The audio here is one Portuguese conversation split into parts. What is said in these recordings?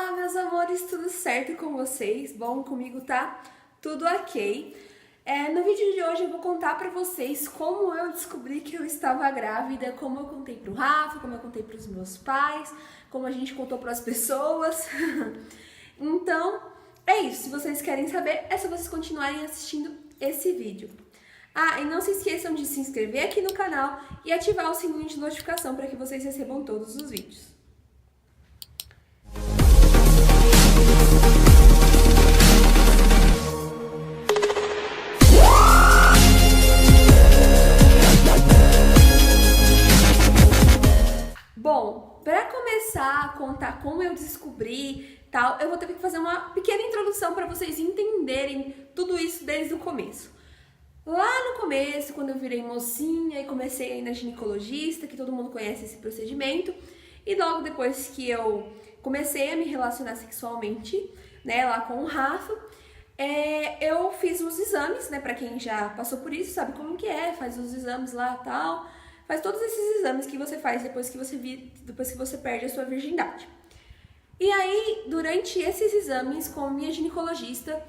Olá, meus amores, tudo certo com vocês? Bom, comigo tá tudo ok. No vídeo de hoje eu vou contar pra vocês como eu descobri que eu estava grávida, como eu contei pro Rafa, como eu contei pros meus pais, como a gente contou pras pessoas. Então, é isso. Se vocês querem saber, é só vocês continuarem assistindo esse vídeo. Ah, e não se esqueçam de se inscrever aqui no canal e ativar o sininho de notificação para que vocês recebam todos os vídeos. Bom, para começar a contar como eu descobri tal, eu vou ter que fazer uma pequena introdução para vocês entenderem tudo isso desde o começo. Lá no começo, quando eu virei mocinha e comecei a ir na ginecologista, que todo mundo conhece esse procedimento, e logo depois que eu comecei a me relacionar sexualmente, né, lá com o Rafa, eu fiz os exames, né, pra quem já passou por isso, sabe como que é, faz os exames lá e tal, faz todos esses exames que você faz depois que você perde a sua virgindade. E aí, durante esses exames com a minha ginecologista,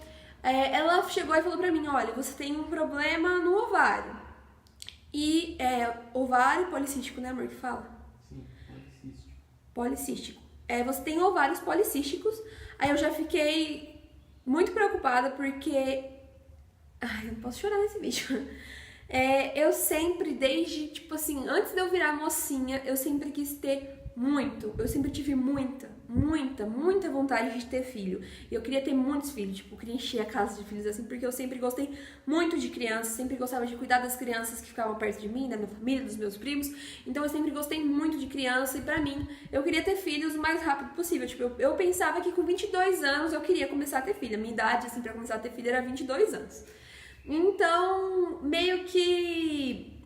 ela chegou e falou pra mim, olha, você tem um problema no ovário. E ovário policístico, né, amor, que fala? Sim, policístico. Policístico. Você tem ovários policísticos. Aí eu já fiquei muito preocupada porque... Ai, eu não posso chorar nesse vídeo. Eu sempre, desde, tipo assim, antes de eu virar mocinha, eu sempre quis ter muito. Eu sempre tive muita vontade de ter filho. E eu queria ter muitos filhos, tipo, eu queria encher a casa de filhos assim, porque eu sempre gostei muito de crianças, sempre gostava de cuidar das crianças que ficavam perto de mim, da minha família, dos meus primos. Então eu sempre gostei muito de criança e pra mim, eu queria ter filhos o mais rápido possível. Tipo, eu pensava que com 22 anos eu queria começar a ter filho. A minha idade, assim, pra começar a ter filho era 22 anos. Então, meio que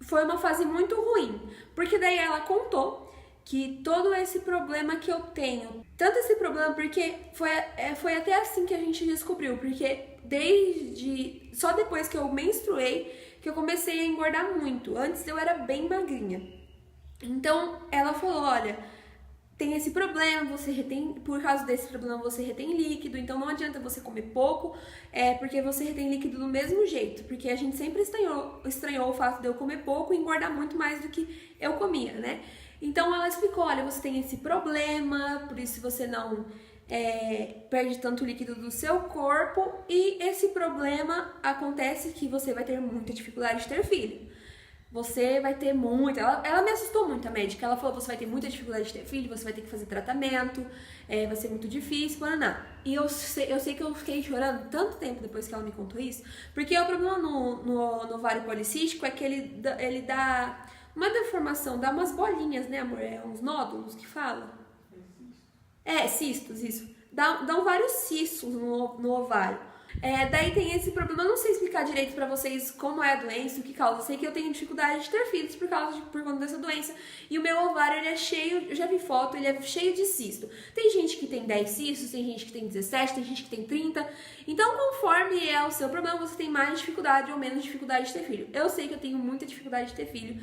foi uma fase muito ruim, porque daí ela contou que todo esse problema que eu tenho, tanto esse problema porque foi até assim que a gente descobriu, porque só depois que eu menstruei que eu comecei a engordar muito. Antes eu era bem magrinha. Então ela falou, olha, tem esse problema, por causa desse problema você retém líquido, então não adianta você comer pouco, porque você retém líquido do mesmo jeito, porque a gente sempre estranhou o fato de eu comer pouco e engordar muito mais do que eu comia, né? Então ela explicou, olha, você tem esse problema, por isso você não perde tanto líquido do seu corpo, e esse problema acontece que você vai ter muita dificuldade de ter filho. Você vai ter muita... Ela me assustou muito, a médica. Ela falou, você vai ter muita dificuldade de ter filho, você vai ter que fazer tratamento, vai ser muito difícil, paraná. E eu sei que eu fiquei chorando tanto tempo depois que ela me contou isso, porque o problema no ovário policístico é que ele dá uma deformação, dá umas bolinhas, né, amor? Uns nódulos que fala? Cistos, isso. Dão vários cistos no ovário. Daí tem esse problema, eu não sei explicar direito pra vocês como é a doença, o que causa. Eu sei que eu tenho dificuldade de ter filhos por conta dessa doença. E o meu ovário, ele é cheio, eu já vi foto, ele é cheio de cisto. Tem gente que tem 10 cistos, tem gente que tem 17, tem gente que tem 30. Então, conforme é o seu problema, você tem mais dificuldade ou menos dificuldade de ter filho. Eu sei que eu tenho muita dificuldade de ter filho.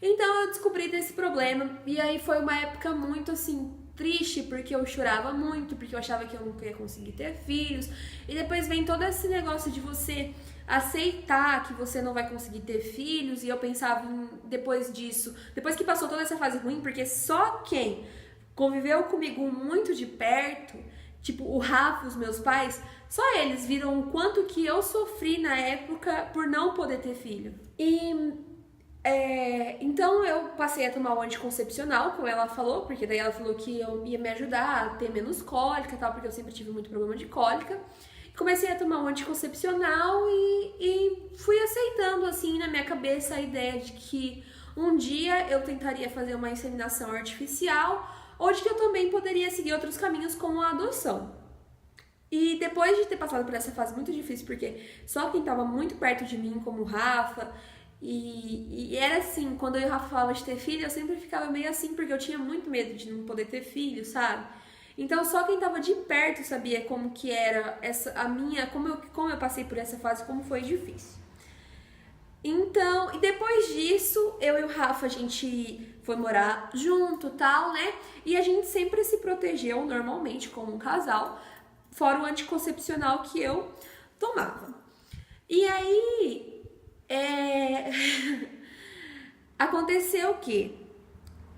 Então, eu descobri desse problema. E aí foi uma época muito, assim, triste, porque eu chorava muito, porque eu achava que eu nunca ia conseguir ter filhos. E depois vem todo esse negócio de você aceitar que você não vai conseguir ter filhos. E eu pensava depois disso, depois que passou toda essa fase ruim, porque só quem conviveu comigo muito de perto, tipo o Rafa, os meus pais, só eles viram o quanto que eu sofri na época por não poder ter filho. Então eu passei a tomar o anticoncepcional, como ela falou, porque daí ela falou que ia me ajudar a ter menos cólica e tal, porque eu sempre tive muito problema de cólica. Comecei a tomar o anticoncepcional e fui aceitando, assim, na minha cabeça a ideia de que um dia eu tentaria fazer uma inseminação artificial, ou de que eu também poderia seguir outros caminhos como a adoção. E depois de ter passado por essa fase muito difícil, porque só quem estava muito perto de mim, como o Rafa... E era assim, quando eu e o Rafa falava de ter filho, eu sempre ficava meio assim, porque eu tinha muito medo de não poder ter filho, sabe? Então só quem tava de perto sabia como que era como eu passei por essa fase, como foi difícil. Então, e depois disso, eu e o Rafa, a gente foi morar junto, tal, né? E a gente sempre se protegeu normalmente como um casal, fora o anticoncepcional que eu tomava. E aí, aconteceu que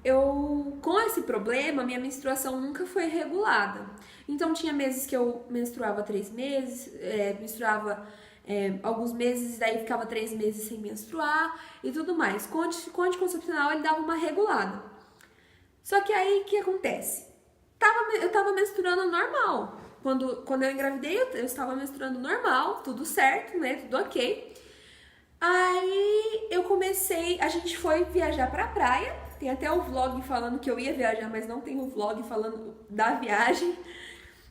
eu, com esse problema, minha menstruação nunca foi regulada. Então, tinha meses que eu menstruava 3 meses, menstruava alguns meses, daí ficava 3 meses sem menstruar e tudo mais. Com o anticoncepcional, ele dava uma regulada. Só que aí, o que acontece? Eu tava menstruando normal. Quando eu engravidei, eu estava menstruando normal, tudo certo, né? Tudo ok. Aí eu comecei, a gente foi viajar pra praia. Tem até o vlog falando que eu ia viajar, mas não tem o vlog falando da viagem.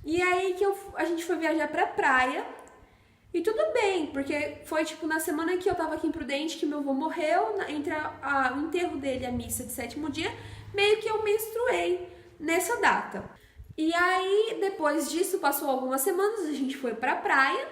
E aí que a gente foi viajar pra praia. E tudo bem, porque foi tipo na semana que eu tava aqui em Prudente que meu avô morreu, entre o enterro dele e a missa de 7º dia, meio que eu menstruei nessa data. E aí, depois disso, passou algumas semanas, a gente foi pra praia.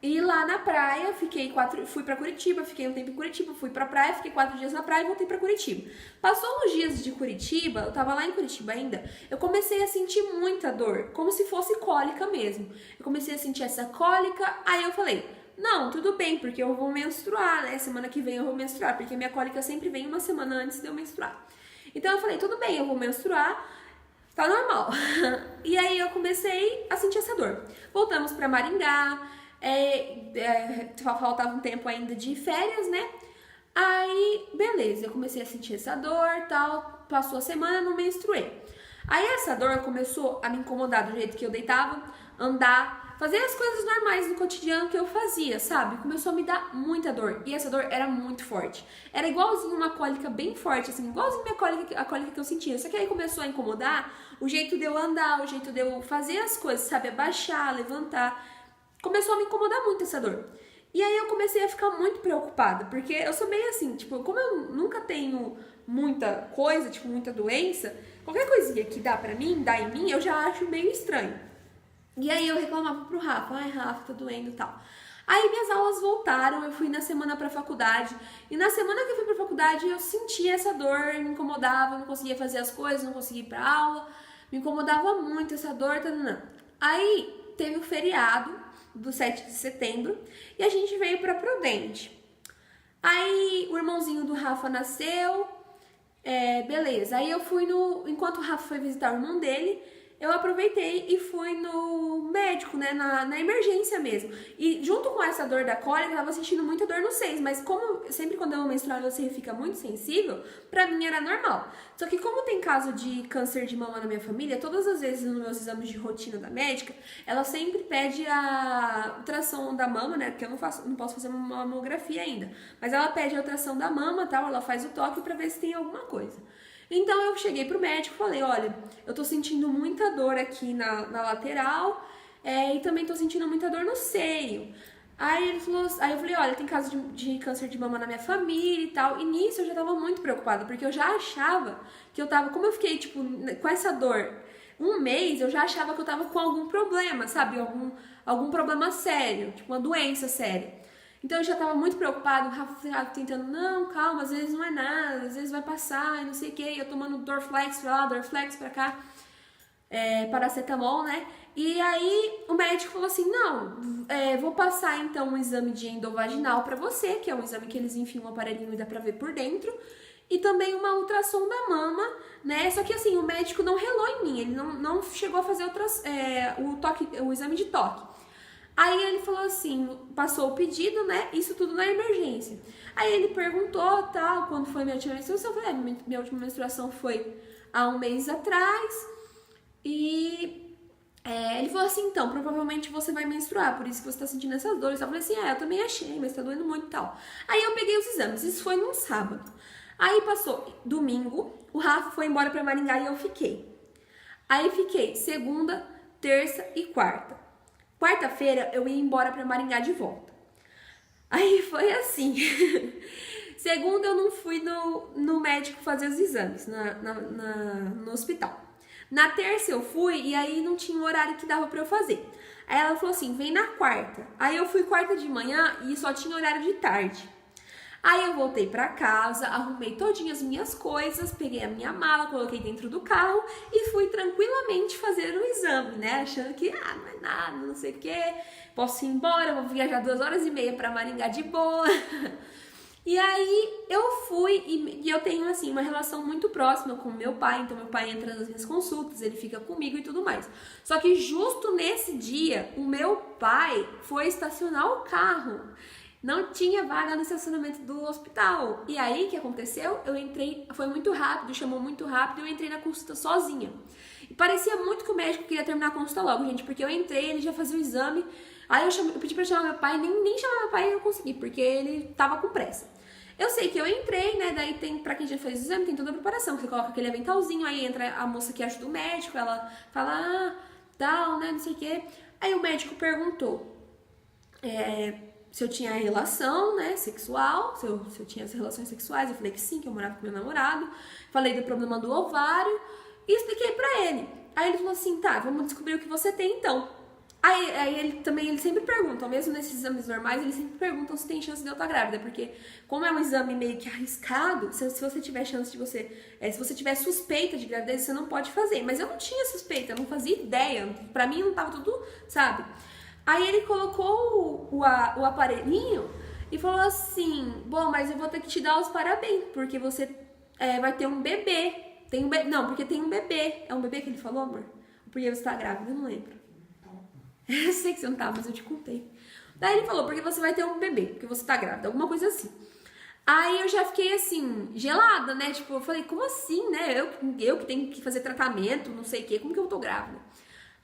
E lá na praia, fui pra Curitiba, fiquei um tempo em Curitiba, fui pra praia, fiquei 4 dias na praia e voltei pra Curitiba. Passou uns dias de Curitiba, eu tava lá em Curitiba ainda, eu comecei a sentir muita dor, como se fosse cólica mesmo. Eu comecei a sentir essa cólica, aí eu falei, não, tudo bem, porque eu vou menstruar, né? Semana que vem eu vou menstruar, porque minha cólica sempre vem uma semana antes de eu menstruar. Então eu falei, tudo bem, eu vou menstruar, tá normal. E aí eu comecei a sentir essa dor. Voltamos pra Maringá, faltava um tempo ainda de férias, né? Aí, beleza, eu comecei a sentir essa dor, tal, passou a semana, não menstruei. Aí essa dor começou a me incomodar do jeito que eu deitava, andar, fazer as coisas normais do cotidiano que eu fazia, sabe? Começou a me dar muita dor, e essa dor era muito forte. Era igualzinho uma cólica bem forte, assim, igualzinho a cólica que eu sentia. Só que aí começou a incomodar o jeito de eu andar, o jeito de eu fazer as coisas, sabe? Abaixar, levantar. Começou a me incomodar muito essa dor. E aí eu comecei a ficar muito preocupada, porque eu sou meio assim, tipo, como eu nunca tenho muita coisa, tipo, muita doença, qualquer coisinha que dá em mim, eu já acho meio estranho. E aí eu reclamava pro Rafa, ai Rafa, tô doendo e tal. Aí minhas aulas voltaram, eu fui na semana pra faculdade, e na semana que eu fui pra faculdade eu sentia essa dor, me incomodava, não conseguia fazer as coisas, não conseguia ir pra aula, me incomodava muito essa dor, Aí teve o feriado do 7 de setembro, e a gente veio pra Prudente. Aí o irmãozinho do Rafa nasceu, beleza. Aí eu fui enquanto o Rafa foi visitar o irmão dele, eu aproveitei e fui no médico, né, na emergência mesmo. E junto com essa dor da cólica, eu tava sentindo muita dor nos seios, mas como sempre quando eu menstruava você fica muito sensível, pra mim era normal. Só que como tem caso de câncer de mama na minha família, todas as vezes nos meus exames de rotina da médica, ela sempre pede a ultrassom da mama, né, porque eu não posso fazer uma mamografia ainda. Mas ela pede a ultrassom da mama, tal, ela faz o toque pra ver se tem alguma coisa. Então eu cheguei pro médico e falei, olha, eu tô sentindo muita dor aqui na lateral, e também tô sentindo muita dor no seio. Aí eu falei, olha, tem caso de câncer de mama na minha família e tal. E nisso eu já tava muito preocupada, porque eu já achava que eu tava, como eu fiquei, tipo, com essa dor um mês, eu já achava que eu tava com algum problema, sabe? Algum problema sério, tipo uma doença séria. Então eu já tava muito preocupada, o Rafa tentando, não, calma, às vezes não é nada, às vezes vai passar, e não sei o que, eu tomando Dorflex pra lá, Dorflex pra cá, paracetamol, né? E aí o médico falou assim, não, vou passar então um exame de endovaginal pra você, que é um exame que eles enfiam um aparelhinho e dá pra ver por dentro, e também uma ultrassom da mama, né? Só que assim, o médico não relou em mim, ele não chegou a fazer o exame de toque. Aí ele falou assim, passou o pedido, né? Isso tudo na emergência. Aí ele perguntou, tal, quando foi minha última menstruação. Eu falei, minha última menstruação foi há um mês atrás. E ele falou assim, então, provavelmente você vai menstruar, por isso que você tá sentindo essas dores. Eu falei assim, eu também achei, mas tá doendo muito e tal. Aí eu peguei os exames, isso foi num sábado. Aí passou domingo, o Rafa foi embora pra Maringá e eu fiquei. Aí fiquei segunda, terça e quarta. Quarta-feira eu ia embora pra Maringá de volta. Aí foi assim. Segunda eu não fui no médico fazer os exames no hospital. Na terça eu fui e aí não tinha o horário que dava pra eu fazer. Aí ela falou assim, vem na quarta. Aí eu fui quarta de manhã e só tinha horário de tarde. Aí eu voltei pra casa, arrumei todinhas as minhas coisas, peguei a minha mala, coloquei dentro do carro e fui tranquilamente fazer o exame, né? Achando que, não é nada, não sei o que, posso ir embora, vou viajar 2h30 pra Maringá de boa. E aí eu fui e eu tenho assim uma relação muito próxima com meu pai, então meu pai entra nas minhas consultas, ele fica comigo e tudo mais. Só que justo nesse dia, o meu pai foi estacionar o carro. Não tinha vaga no estacionamento do hospital. E aí, o que aconteceu? Eu entrei, foi muito rápido, chamou muito rápido, eu entrei na consulta sozinha. E parecia muito que o médico queria terminar a consulta logo, gente, porque eu entrei, ele já fazia o exame. Aí eu pedi pra chamar meu pai, nem chamar meu pai eu consegui, porque ele tava com pressa. Eu sei que eu entrei, né, daí tem, pra quem já fez o exame, tem toda a preparação. Você coloca aquele aventalzinho, aí entra a moça que ajuda o médico, ela fala, tal, né, não sei o quê. Aí o médico perguntou, se eu tinha relação, né, sexual, se eu tinha as relações sexuais, eu falei que sim, que eu morava com meu namorado, falei do problema do ovário e expliquei pra ele. Aí ele falou assim, tá, vamos descobrir o que você tem então. Aí ele sempre pergunta, mesmo nesses exames normais, eles sempre perguntam se tem chance de eu estar grávida, porque como é um exame meio que arriscado, se você tiver chance de se você tiver suspeita de gravidez, você não pode fazer. Mas eu não tinha suspeita, eu não fazia ideia, pra mim não tava tudo, sabe? Aí ele colocou o aparelhinho e falou assim, bom, mas eu vou ter que te dar os parabéns, porque você vai ter um bebê. Não, porque tem um bebê. É um bebê que ele falou, amor? Porque você tá grávida, eu não lembro. Eu sei que você não tá, mas eu te contei. Daí ele falou, porque você vai ter um bebê, porque você tá grávida, alguma coisa assim. Aí eu já fiquei assim, gelada, né? Tipo, eu falei, como assim, né? Eu que tenho que fazer tratamento, não sei o quê, como que eu tô grávida?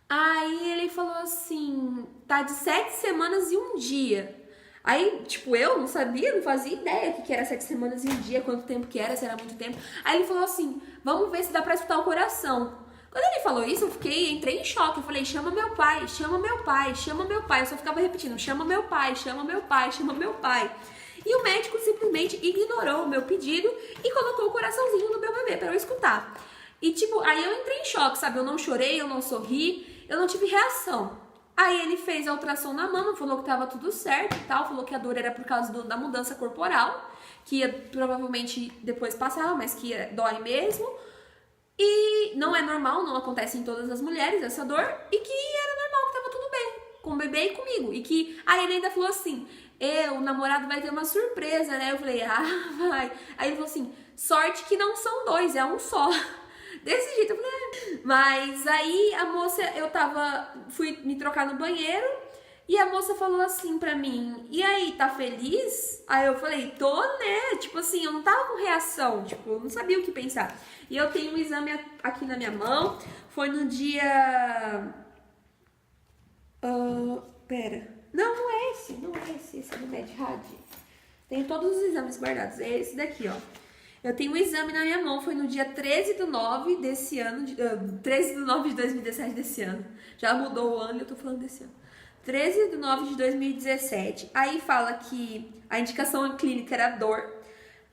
Aí ele falou assim, tá de 7 semanas e 1 dia. Aí, tipo, eu não sabia, não fazia ideia que era 7 semanas e 1 dia, quanto tempo que era, se era muito tempo. Aí ele falou assim, vamos ver se dá pra escutar o coração. Quando ele falou isso, entrei em choque. Eu falei, chama meu pai, chama meu pai, chama meu pai. Eu só ficava repetindo, chama meu pai, chama meu pai, chama meu pai. E o médico simplesmente ignorou o meu pedido e colocou o coraçãozinho no meu bebê pra eu escutar. E tipo, aí eu entrei em choque, sabe? Eu não chorei, eu não sorri, eu não tive reação. Aí ele fez a ultrassom na mama, falou que tava tudo certo e tal, falou que a dor era por causa da mudança corporal, que ia provavelmente depois passar, mas que dói mesmo. E não é normal, não acontece em todas as mulheres essa dor, e que era normal, que tava tudo bem, com o bebê e comigo. E que aí ele ainda falou assim, o namorado vai ter uma surpresa, né? Eu falei, vai. Aí ele falou assim, sorte que não são 2, é um só. Desse jeito, eu falei, Mas aí a moça, fui me trocar no banheiro, e a moça falou assim pra mim, e aí, tá feliz? Aí eu falei, tô, né? Tipo assim, eu não tava com reação, tipo, eu não sabia o que pensar. E eu tenho um exame aqui na minha mão, foi no dia... Não é esse é do MedRad. Tenho todos os exames guardados, é esse daqui, ó. Eu tenho um exame na minha mão, foi no dia 13/9 desse ano, 13/9 de 2017 desse ano. Já mudou o ano e eu tô falando desse ano. 13/9 de 2017. Aí fala que a indicação clínica era dor.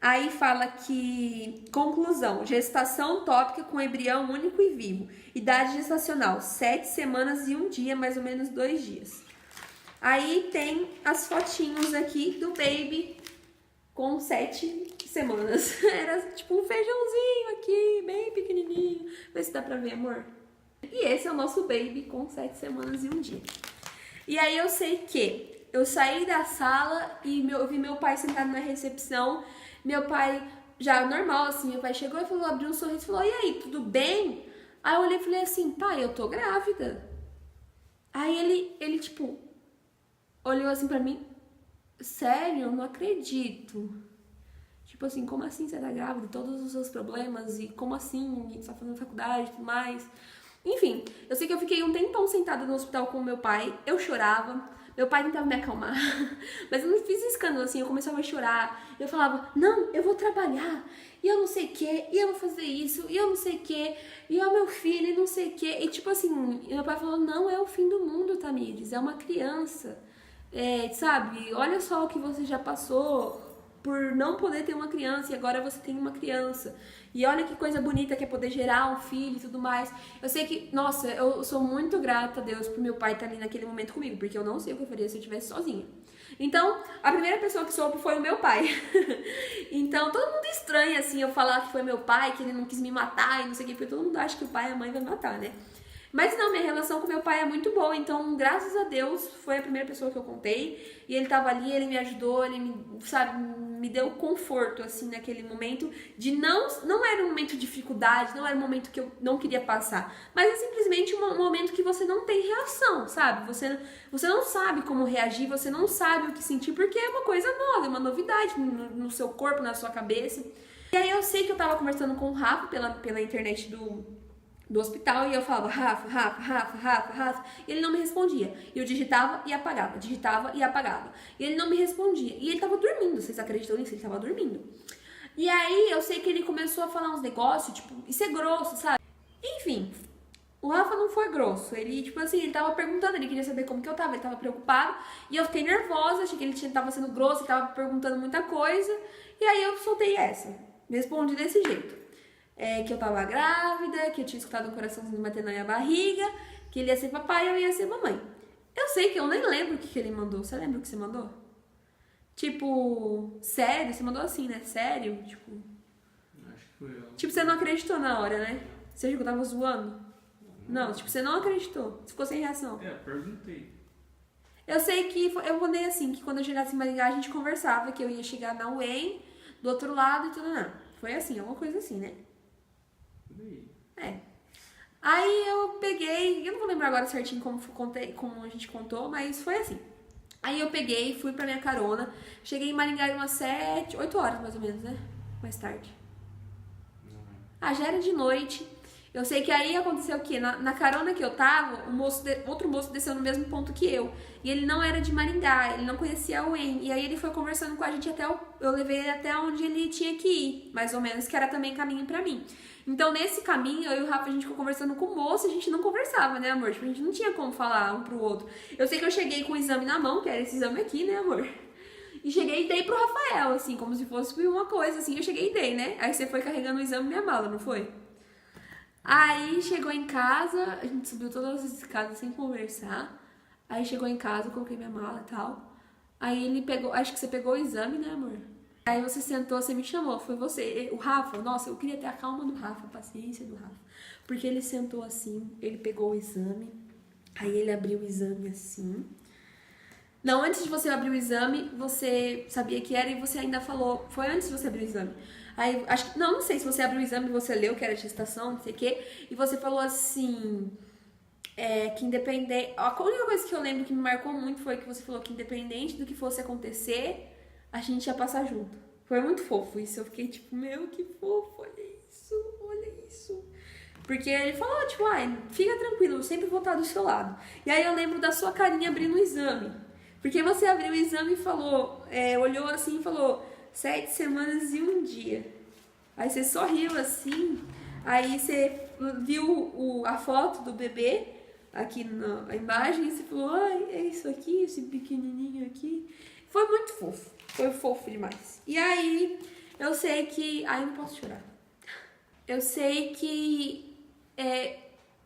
Aí fala que, conclusão, gestação tópica com embrião único e vivo. Idade gestacional, 7 semanas e 1 dia, mais ou menos 2 dias. Aí tem as fotinhos aqui do baby com 7 semanas. Era tipo um feijãozinho aqui, bem pequenininho. Vê se dá pra ver, amor. E esse é o nosso baby com 7 semanas e 1 dia. E aí eu sei que eu saí da sala e eu vi meu pai sentado na recepção. Meu pai, já normal assim, meu pai chegou e falou, abriu um sorriso e falou, e aí, tudo bem? Aí eu olhei e falei assim, pai, eu tô grávida. Aí ele tipo, olhou assim pra mim, sério, eu não acredito. Tipo assim, como assim você tá grávida? Todos os seus problemas e como assim? Você tá fazendo faculdade e tudo mais. Enfim, eu sei que eu fiquei um tempão sentada no hospital com o meu pai, eu chorava, meu pai tentava me acalmar, mas eu não fiz escândalo assim, eu começava a chorar, eu falava, não, eu vou trabalhar, e eu não sei o que, e eu vou fazer isso, e eu não sei o que, e é o meu filho, e não sei o que, e tipo assim, meu pai falou, não é o fim do mundo, Tamires, é uma criança, sabe, olha só o que você já passou, por não poder ter uma criança e agora você tem uma criança. E olha que coisa bonita que é poder gerar um filho e tudo mais. Eu sei que, nossa, eu sou muito grata a Deus por meu pai estar ali naquele momento comigo, porque eu não sei o que eu faria se eu estivesse sozinha. Então, a primeira pessoa que soube foi o meu pai. Então, todo mundo estranha, assim, eu falar que foi meu pai, que ele não quis me matar e não sei o que, porque todo mundo acha que o pai e a mãe vão matar, né? Mas não, minha relação com meu pai é muito boa, então, graças a Deus, foi a primeira pessoa que eu contei, e ele tava ali, ele me ajudou, ele me, sabe, me deu conforto, assim, naquele momento, de não era um momento de dificuldade, não era um momento que eu não queria passar, mas é simplesmente um momento que você não tem reação, sabe? Você não sabe como reagir, você não sabe o que sentir, porque é uma coisa nova, é uma novidade no seu corpo, na sua cabeça. E aí eu sei que eu tava conversando com o Rafa pela internet do hospital e eu falava Rafa, e ele não me respondia. E eu digitava e apagava, E ele não me respondia. E ele tava dormindo, vocês acreditam nisso? Ele tava dormindo. E aí eu sei que ele começou a falar uns negócios, tipo, isso é grosso, sabe? Enfim, o Rafa não foi grosso. Ele, tipo assim, ele tava perguntando, ele queria saber como que eu tava, ele tava preocupado. E eu fiquei nervosa, achei que ele tava sendo grosso, ele tava perguntando muita coisa. E aí eu soltei essa. Respondi desse jeito. Que eu tava grávida, que eu tinha escutado um coraçãozinho bater na minha barriga, que ele ia ser papai e eu ia ser mamãe. Eu sei que eu nem lembro o que ele mandou. Você lembra o que você mandou? Tipo, sério? Você mandou assim, né? Sério? Tipo, Acho que foi eu. tipo, você não acreditou na hora, né? Você achou que eu tava zoando? Não, tipo, você não acreditou. Você ficou sem reação. Perguntei. Eu sei que eu mandei assim, que quando eu chegasse em Maringá a gente conversava, que eu ia chegar na UEM, do outro lado e tudo, não. Foi assim, alguma coisa assim, né? Aí eu peguei, eu não vou lembrar agora certinho como a gente contou, mas foi assim. Aí eu peguei, fui pra minha carona, cheguei em Maringá umas 8 horas mais ou menos, né? Mais tarde. Já era de noite. Eu sei que aí aconteceu o quê? Na carona que eu tava, outro moço desceu no mesmo ponto que eu. E ele não era de Maringá, ele não conhecia a UEM. E aí ele foi conversando com a gente eu levei ele até onde ele tinha que ir, mais ou menos, que era também caminho pra mim. Então nesse caminho, eu e o Rafa, a gente ficou conversando com o moço, a gente não conversava, né, amor? Tipo, a gente não tinha como falar um pro outro. Eu sei que eu cheguei com o exame na mão, que era esse exame aqui, né, amor? E cheguei e dei pro Rafael, assim, como se fosse uma coisa, assim, eu cheguei e dei, né? Aí você foi carregando o exame na minha mala, não foi? Aí chegou em casa, a gente subiu todas as escadas sem conversar. Aí chegou em casa, eu coloquei minha mala e tal. Aí ele pegou, acho que você pegou o exame, né, amor? Aí você sentou, você me chamou, foi você. O Rafa, nossa, eu queria ter a calma do Rafa, a paciência do Rafa. Porque ele sentou assim, ele pegou o exame, aí ele abriu o exame assim. Não, antes de você abrir o exame, você sabia que era e você ainda falou, foi antes de você abrir o exame. Aí, acho que, não sei se você abriu o exame e você leu que era gestação, não sei o quê, e você falou assim, que independente, a única coisa que eu lembro que me marcou muito foi que você falou que independente do que fosse acontecer, a gente ia passar junto. Foi muito fofo isso, eu fiquei tipo, meu, que fofo, olha isso. Porque ele falou, tipo, fica tranquilo, eu sempre vou estar do seu lado. E aí eu lembro da sua carinha abrindo o exame. Porque você abriu o exame e falou, olhou assim e falou, 7 semanas e 1 dia. Aí você sorriu assim, aí você viu a foto do bebê aqui na imagem e você falou, é isso aqui, esse pequenininho aqui. Foi muito fofo, foi fofo demais. E aí, eu sei que... não posso chorar. Eu sei que...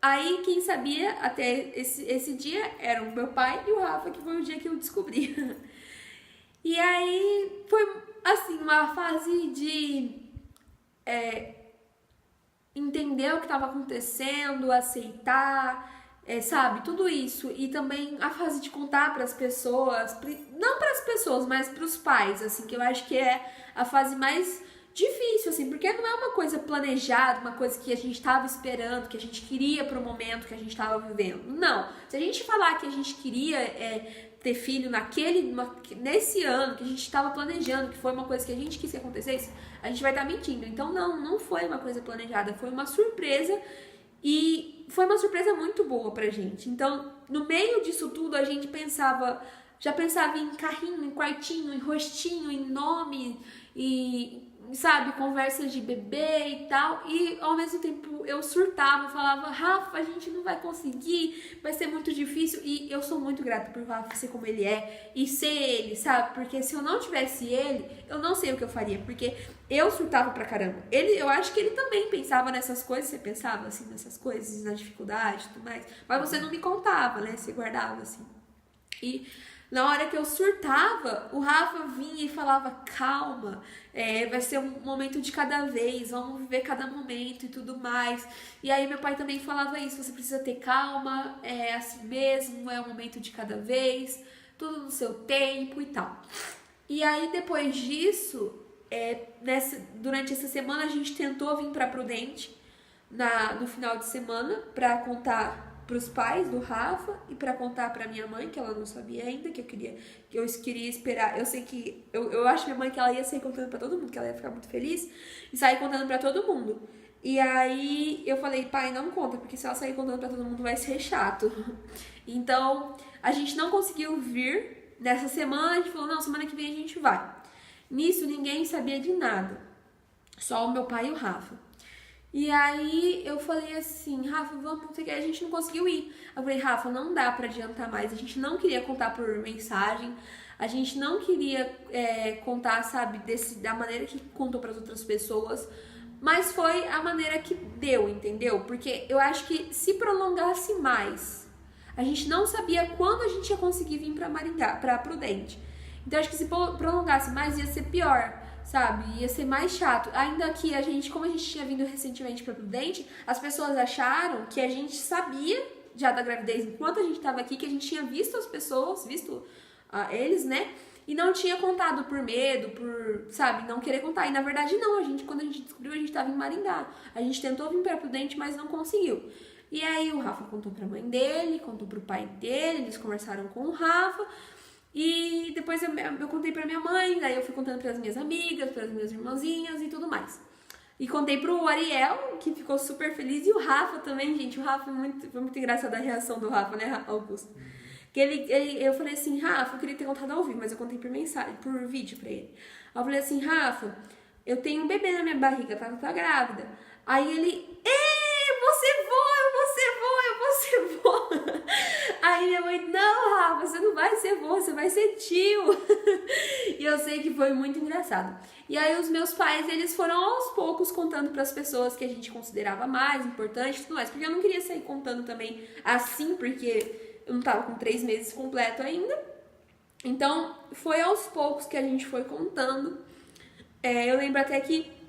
Aí, quem sabia até esse dia era o meu pai e o Rafa, que foi o dia que eu descobri. E aí, foi, assim, uma fase de entender o que estava acontecendo, aceitar, sabe, tudo isso. E também a fase de contar para as pessoas, não para as pessoas, mas para os pais, assim, que eu acho que é a fase mais difícil, assim, porque não é uma coisa planejada, uma coisa que a gente estava esperando, que a gente queria pro momento que a gente estava vivendo. Não. Se a gente falar que a gente queria ter filho nesse ano, que a gente estava planejando, que foi uma coisa que a gente quis que acontecesse, a gente vai estar mentindo. Então, não foi uma coisa planejada, foi uma surpresa e foi uma surpresa muito boa pra gente. Então, no meio disso tudo, a gente já pensava em carrinho, em quartinho, em rostinho, em nome e sabe, conversas de bebê e tal, e ao mesmo tempo eu surtava, falava, Rafa, a gente não vai conseguir, vai ser muito difícil, e eu sou muito grata por Rafa ser como ele é, e ser ele, sabe, porque se eu não tivesse ele, eu não sei o que eu faria, porque eu surtava pra caramba. Eu acho que ele também pensava nessas coisas, você pensava, assim, nessas coisas, na dificuldade e tudo mais, mas você não me contava, né, você guardava, assim, e na hora que eu surtava, o Rafa vinha e falava, calma, vai ser um momento de cada vez, vamos viver cada momento e tudo mais. E aí meu pai também falava isso, você precisa ter calma, é assim mesmo, é um momento de cada vez, tudo no seu tempo e tal. E aí depois disso, durante essa semana a gente tentou vir pra Prudente, no final de semana, pra contar pros pais do Rafa e pra contar pra minha mãe, que ela não sabia ainda, que eu queria esperar. Eu sei que eu acho minha mãe que ela ia sair contando pra todo mundo, que ela ia ficar muito feliz e sair contando pra todo mundo. E aí eu falei, pai, não conta, porque se ela sair contando pra todo mundo vai ser chato. Então a gente não conseguiu vir nessa semana, a gente falou, não, semana que vem a gente vai. Nisso ninguém sabia de nada, só o meu pai e o Rafa. E aí eu falei assim, Rafa, vamos, não sei o que, a gente não conseguiu ir. Eu falei, Rafa, não dá pra adiantar mais, a gente não queria contar por mensagem, a gente não queria contar, sabe, da maneira que contou pras outras pessoas, mas foi a maneira que deu, entendeu? Porque eu acho que se prolongasse mais, a gente não sabia quando a gente ia conseguir vir pra Maringá, pra Prudente. Então eu acho que se prolongasse mais ia ser pior, sabe? Ia ser mais chato. Ainda que como a gente tinha vindo recentemente pra Prudente, as pessoas acharam que a gente sabia já da gravidez enquanto a gente tava aqui, que a gente tinha visto as pessoas, visto eles, né? E não tinha contado por medo, sabe, não querer contar. E na verdade não, quando a gente descobriu, a gente tava em Maringá. A gente tentou vir pra Prudente, mas não conseguiu. E aí o Rafa contou pra mãe dele, contou pro pai dele, eles conversaram com o Rafa. E depois eu contei pra minha mãe, daí eu fui contando pras minhas amigas, pras minhas irmãzinhas e tudo mais. E contei pro Ariel, que ficou super feliz, e o Rafa também, gente. O Rafa foi muito engraçada a reação do Rafa, né, Augusto? Que eu falei assim, Rafa, eu queria ter contado ao vivo, mas eu contei por mensagem, por vídeo pra ele. Aí eu falei assim, Rafa, eu tenho um bebê na minha barriga, tá grávida. Aí ele, você voa. Aí minha mãe, não, Rafa, você não vai ser vô, você vai ser tio. E eu sei que foi muito engraçado. E aí os meus pais, eles foram aos poucos contando pras pessoas que a gente considerava mais importante e tudo mais. Porque eu não queria sair contando também assim, porque eu não tava com 3 meses completo ainda. Então, foi aos poucos que a gente foi contando. Eu lembro até que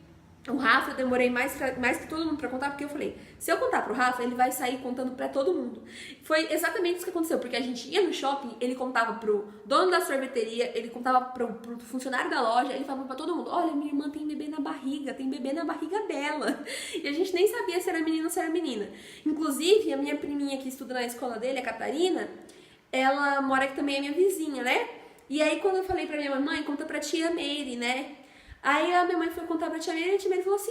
o Rafa, eu demorei mais que todo mundo pra contar, porque eu falei, se eu contar pro Rafa, ele vai sair contando pra todo mundo. Foi exatamente isso que aconteceu, porque a gente ia no shopping, ele contava pro dono da sorveteria, ele contava pro funcionário da loja, ele falava pra todo mundo, olha, minha irmã tem bebê na barriga, tem bebê na barriga dela. E a gente nem sabia se era menino ou se era menina. Inclusive, a minha priminha que estuda na escola dele, a Catarina, ela mora aqui também, é minha vizinha, né? E aí, quando eu falei pra minha mãe, conta pra tia Meire, né? Aí a minha mãe foi contar pra tia Meire e a tia Meire falou assim,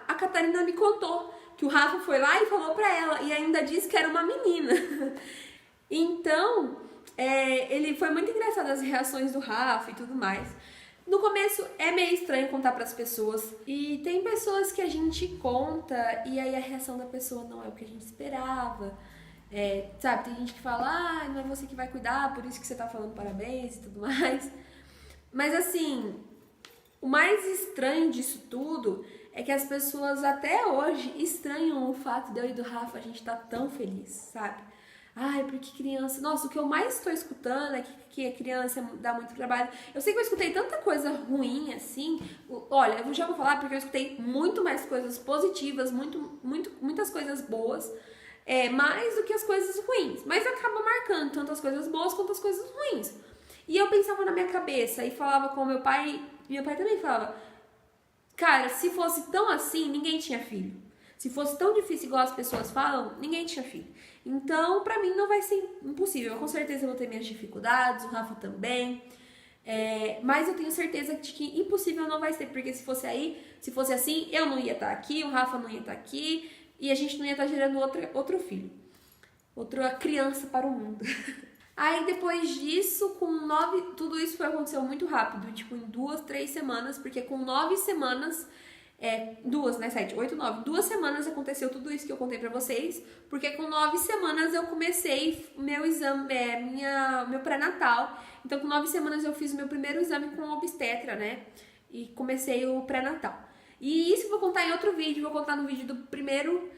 a Catarina me contou que o Rafa foi lá e falou pra ela e ainda disse que era uma menina. Então, ele foi muito engraçado as reações do Rafa e tudo mais. No começo é meio estranho contar pras pessoas e tem pessoas que a gente conta e aí a reação da pessoa não é o que a gente esperava. Sabe, tem gente que fala, não é você que vai cuidar, por isso que você tá falando parabéns e tudo mais. Mas assim, o mais estranho disso tudo é que as pessoas até hoje estranham o fato de eu e do Rafa a gente tá tão feliz, sabe? Ai, porque criança... Nossa, o que eu mais estou escutando é que a criança dá muito trabalho. Eu sei que eu escutei tanta coisa ruim, assim. Olha, eu já vou falar porque eu escutei muito mais coisas positivas, muitas coisas boas, mais do que as coisas ruins. Mas acaba marcando tanto as coisas boas quanto as coisas ruins. E eu pensava na minha cabeça e falava com meu pai também falava, cara, se fosse tão assim, ninguém tinha filho. Se fosse tão difícil igual as pessoas falam, ninguém tinha filho. Então, pra mim, não vai ser impossível. Eu, com certeza, vou ter minhas dificuldades, o Rafa também. Mas eu tenho certeza de que impossível não vai ser, porque se fosse assim, eu não ia estar aqui, o Rafa não ia estar aqui, e a gente não ia estar gerando outro filho. Outra criança para o mundo. Aí depois disso, tudo isso aconteceu muito rápido, tipo em 2, 3 semanas, porque com 9 semanas, 2, né, 7, 8, 9, 2 semanas aconteceu tudo isso que eu contei pra vocês, porque com 9 semanas eu comecei meu exame, meu pré-natal, então com 9 semanas eu fiz o meu primeiro exame com obstetra, né, e comecei o pré-natal. E isso eu vou contar em outro vídeo, vou contar no vídeo do primeiro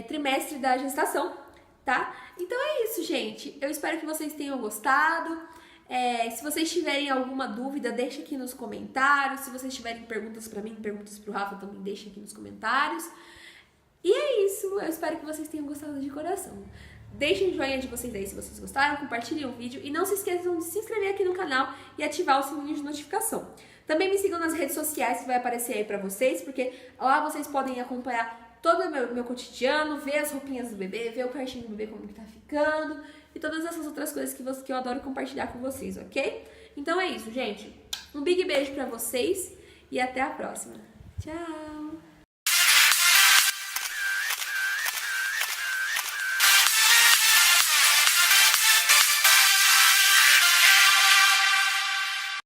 trimestre da gestação, tá? Então é isso, gente. Eu espero que vocês tenham gostado. Se vocês tiverem alguma dúvida, deixa aqui nos comentários. Se vocês tiverem perguntas pra mim, perguntas pro Rafa, também deixa aqui nos comentários. E é isso. Eu espero que vocês tenham gostado de coração. Deixem o joinha de vocês aí se vocês gostaram, compartilhem o vídeo e não se esqueçam de se inscrever aqui no canal e ativar o sininho de notificação. Também me sigam nas redes sociais que vai aparecer aí pra vocês, porque lá vocês podem acompanhar todo o meu cotidiano, ver as roupinhas do bebê, ver o quartinho do bebê como que tá ficando e todas essas outras coisas que eu adoro compartilhar com vocês, ok? Então é isso, gente. Um big beijo pra vocês e até a próxima. Tchau!